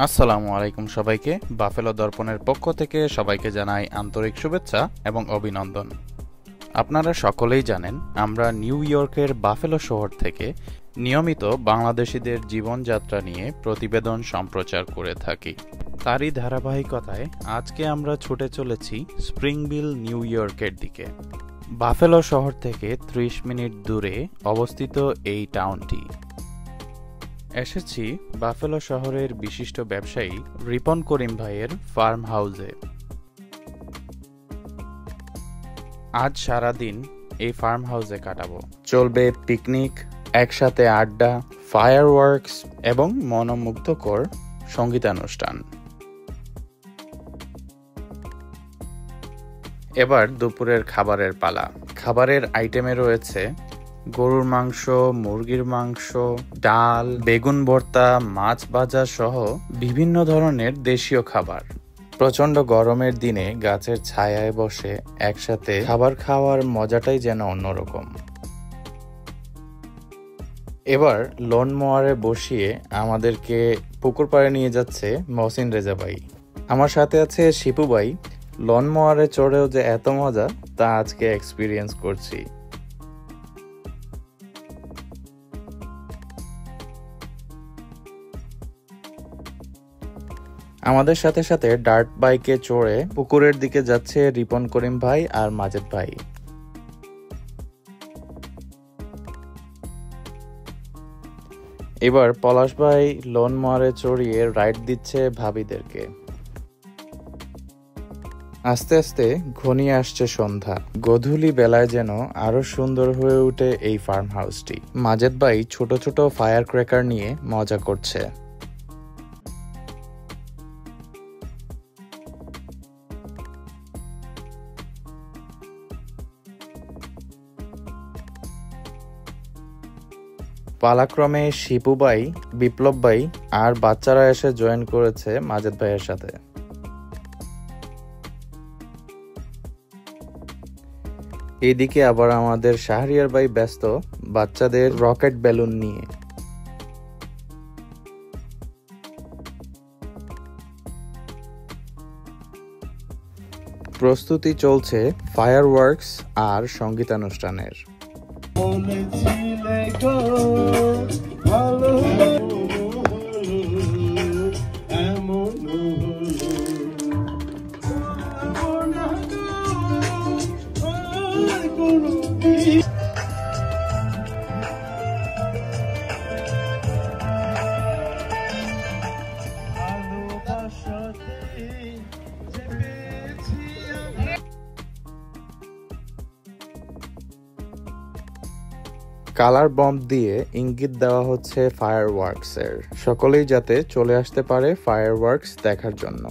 আসসালামু আলাইকুম সবাইকে। বাফেলো দর্পণের পক্ষ থেকে সবাইকে জানাই আন্তরিক শুভেচ্ছা এবং অভিনন্দন। আপনারা সকলেই জানেন আমরা নিউ ইয়র্কের বাফেলো শহর থেকে নিয়মিত বাংলাদেশিদের জীবনযাত্রা নিয়ে প্রতিবেদন সম্প্রচার করে থাকি। তারই ধারাবাহিকতায় আজকে আমরা ছুটে চলেছি স্প্রিংভিল নিউ ইয়র্কের দিকে। বাফেলো শহর থেকে 30 মিনিট দূরে অবস্থিত এই টাউনটি। এসেছি বাফেলো শহরের বিশিষ্ট ব্যবসায়ী রিপন করিম ভাইয়ের ফার্ম হাউসে। আজ সারাদিন এই ফার্ম হাউসে কাটাবো। চলবে পিকনিক, একসাথে আড্ডা, ফায়ারওয়ার্কস এবং মনোমুগ্ধকর সঙ্গীতানুষ্ঠান। এবার দুপুরের খাবারের পালা। খাবারের আইটেমে রয়েছে গরুর মাংস, মুরগির মাংস, ডাল, বেগুন ভর্তা, মাছ ভাজা সহ বিভিন্ন ধরনের দেশীয় খাবার। প্রচন্ড গরমের দিনে গাছের ছায়ায় বসে একসাথে খাবার খাওয়ার মজাটাই যেন অন্যরকম। এবার লন মোয়ারে বসিয়ে আমাদেরকে পুকুর পাড়ে নিয়ে যাচ্ছে মহসিন রেজা ভাই। আমার সাথে আছে শিপু ভাই। লন মোয়ারে চড়েও যে এত মজা তা আজকে এক্সপিরিয়েন্স করছি। আমাদের সাথে সাথে ডার্ট বাইকে চড়ে পুকুরের দিকে যাচ্ছে রিপন করিম ভাই আর মাজেদ ভাই। এবার পলাশ ভাই লন মোয়ারে চড়িয়ে রাইড দিচ্ছে ভাবিদেরকে। আস্তে আস্তে ঘনিয়ে আসছে সন্ধ্যা। গোধূলি বেলায় যেন আরো সুন্দর হয়ে ওঠে এই ফার্ম হাউসটি। মাজেদ ভাই ছোট ছোট ফায়ার ক্র্যাকার নিয়ে মজা করছে। পালাক্রমে শিপু ভাই, বিপ্লব ভাই আর বাচ্চারা এসে জয়েন করেছে মাজেদ ভাইয়ের সাথে। এদিকে আবার আমাদের শাহরিয়ার ভাই ব্যস্ত বাচ্চাদের রকেট বেলুন নিয়ে। প্রস্তুতি চলছে ফায়ারওয়ার্কস আর সঙ্গীতানুষ্ঠানের। কালার বম্ব দিয়ে ইঙ্গিত দেওয়া হচ্ছে ফায়ারওয়ার্কসের। সকলেই যাতে চলে আসতে পারে ফায়ারওয়ার্কস দেখার জন্য।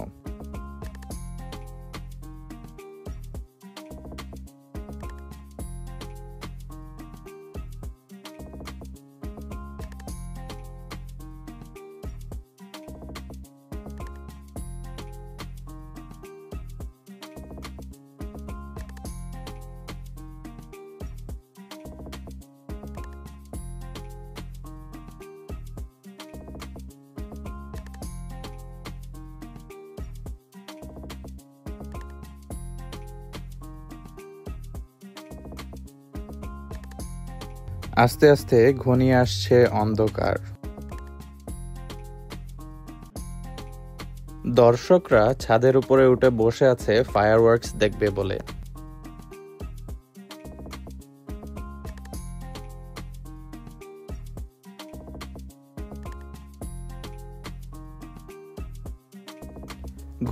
আস্তে আস্তে ঘনিয়ে আসছে অন্ধকার। দর্শকরা ছাদের উপরে উঠে বসে আছে ফায়ারওয়ার্কস দেখবে বলে।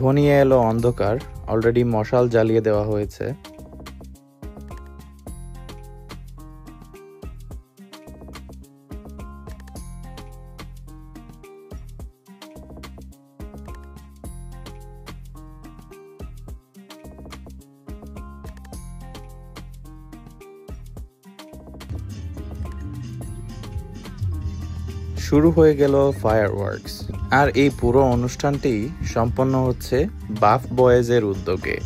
ঘনিয়ে এলো অন্ধকার। অলরেডি মশাল জ্বালিয়ে দেওয়া হয়েছে। শুরু হয়ে গেল ফায়ারওয়ার্কস। আর এই পুরো অনুষ্ঠানটি সম্পন্ন হচ্ছে বাফ বয়েজের উদ্যোগে।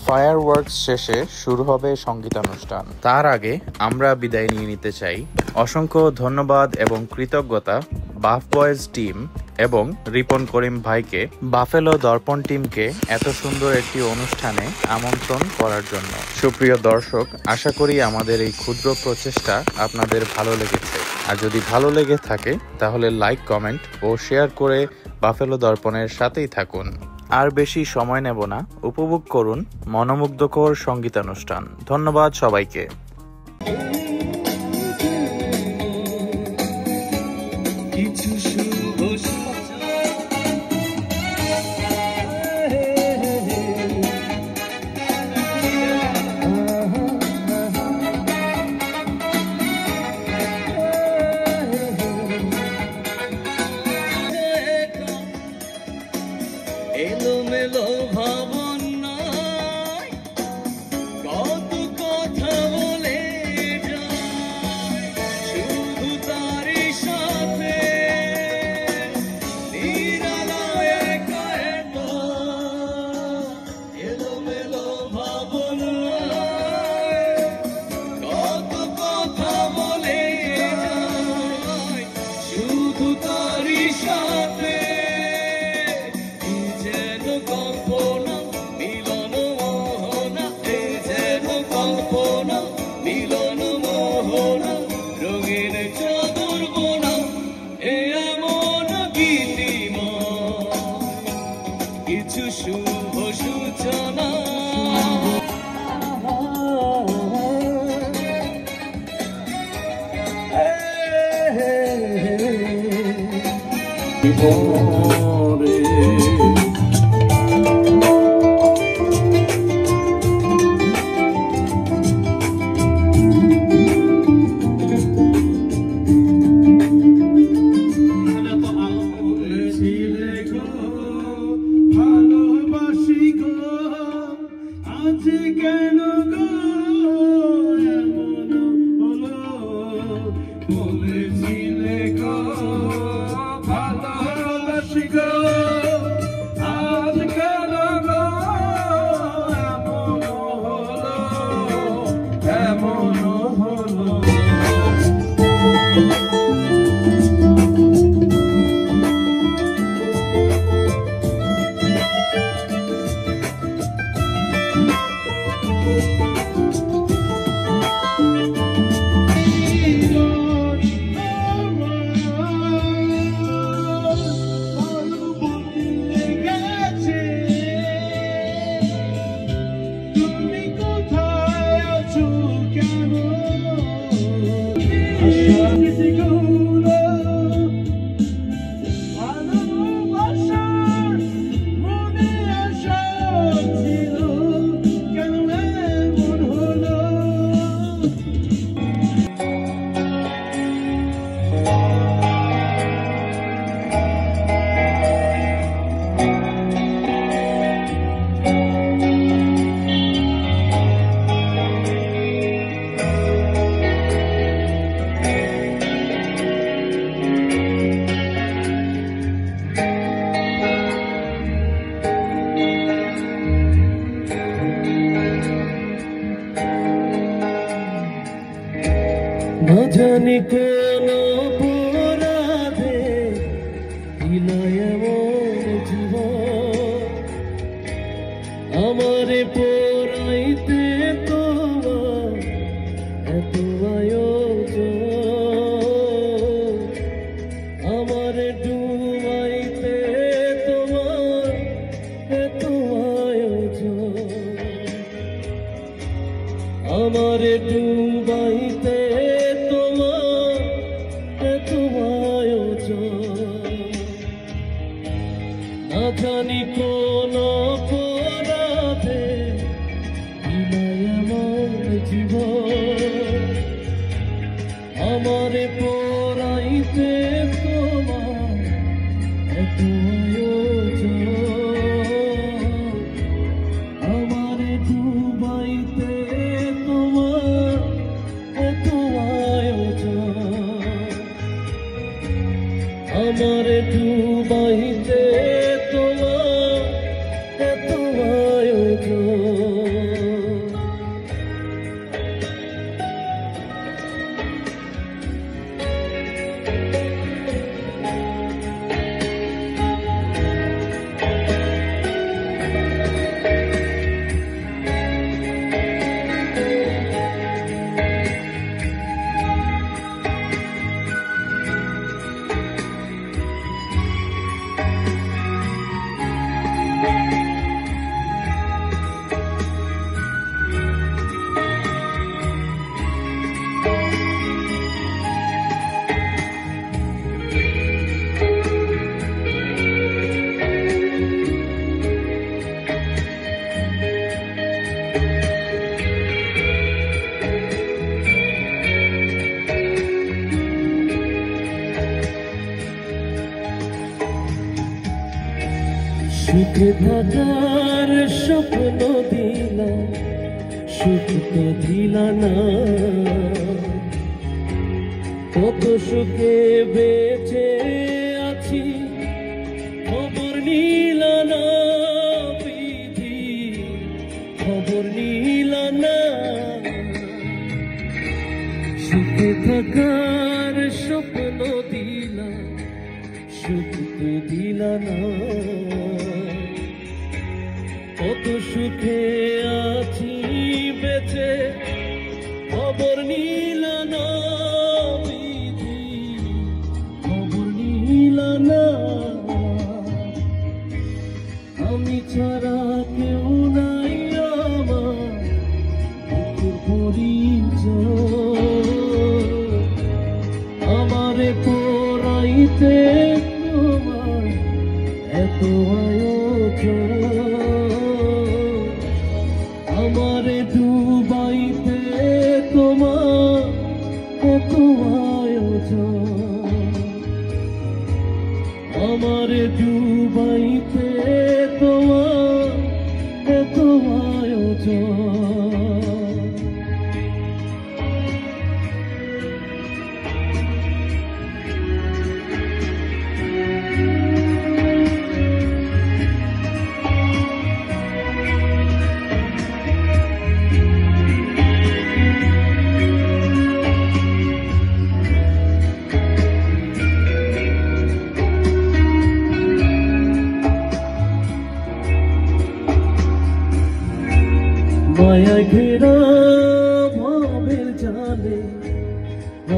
ফায়ারওয়ার্কস শেষে শুরু হবে সঙ্গীতানুষ্ঠান। তার আগে আমরা বিদায় নিয়ে নিতে চাই। অসংখ্য ধন্যবাদ এবং কৃতজ্ঞতা বাফ বয়েজ টিম এবং রিপন করিম ভাইকে বাফেলো দর্পণ টিমকে এত সুন্দর একটি অনুষ্ঠানে আমন্ত্রণ করার জন্য। সুপ্রিয় দর্শক, আশা করি আমাদের এই ক্ষুদ্র প্রচেষ্টা আপনাদের ভালো লেগেছে। আর যদি ভালো লেগে থাকে তাহলে লাইক, কমেন্ট ও শেয়ার করে বাফেলো দর্পণের সাথেই থাকুন। আর বেশি সময় নেব না, উপভোগ করুন মনোমুগ্ধকর সঙ্গীতানুষ্ঠান। ধন্যবাদ সবাইকে। এলোমেলো ভাবনা কত কথা বলে যায়, শুধু তারই সাথে নিরালায় একা একা। এলোমেলো ভাবনা কত কথা বলে যায়, শুধু তারই সাথে। মিলন মোহনা রঙের চাদর বোনা, এ এমন গীতিমা কিছু শুভ সূচনা। বলেছিলে গো ভালোবাসি গো, আজ কেন গো এমন হলো, এমন হলো। না জানি কোন অপরাধে দিলা এমন জীবন, আমারে পড়াইতে তোমার এত আয়োজন, আমারে ডুবাইতে তোমার এত আয়োজন, আমারে ডুবাইতে না জানি কোন অপরাধে দিলা এমন জীবন, আমারে পড়াইতে তোমার এত আয়োজন, আমারে ডুবাইতে তোমার এত আয়োজন, আমারে ডুবাইতে তোমার এত আয়োজন। সুখে থাকার স্বপ্ন দিলা, সুখ তো দিলা না, কত সুখে বেঁচে আছি খবর নিলা না, বিধি খবর নিলা না, সুখে থাকার স্বপ্ন দিলা, সুখ তো দিলা না, কত সুখে আছি বেঁচে খবর নিলা না, বিধি খবর নিলা না, আমি ছাড়া কেউ নাই আমার দুঃখের পরিচয়, আমারে পড়াইতে তোমার এত আয়োজন, আমারে ডুবাইতে তোমার কত আয়োজন, আমারে ডুবাইতে তোমার কত আয়োজন। মায়ায় ঘেরা ভাবের জালে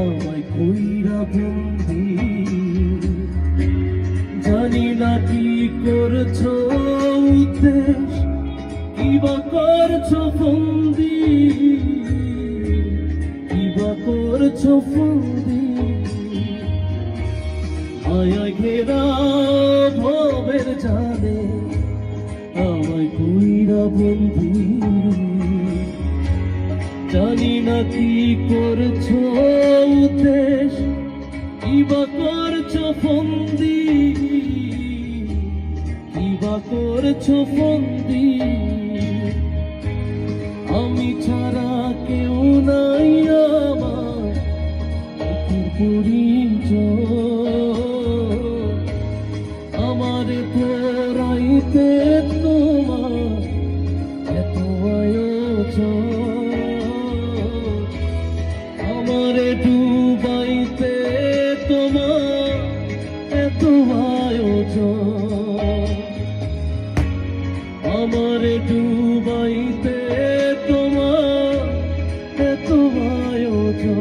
আমায় কইরা বন্দি, জানি না কি করছো উদ্দেশ, কিবা করছো ফন্দি, কিবা করছো ফন্দি। মায়ায় ঘেরা ভাবের জালে আমায় কইরা বন্দি, জানি না কি করছো উদ্দেশ, কিবা করছো ফন্দি, কিবা করছো ফন্দি। আমি ছাড়া কেউ নাই আমার পরিচয়, আমারে পড়াইতে তোমার এত আয়োজন, আমারে ডুবাইতে তোমার এত আয়োজন, আমারে ডুবাইতে তোমার এত আয়োজন।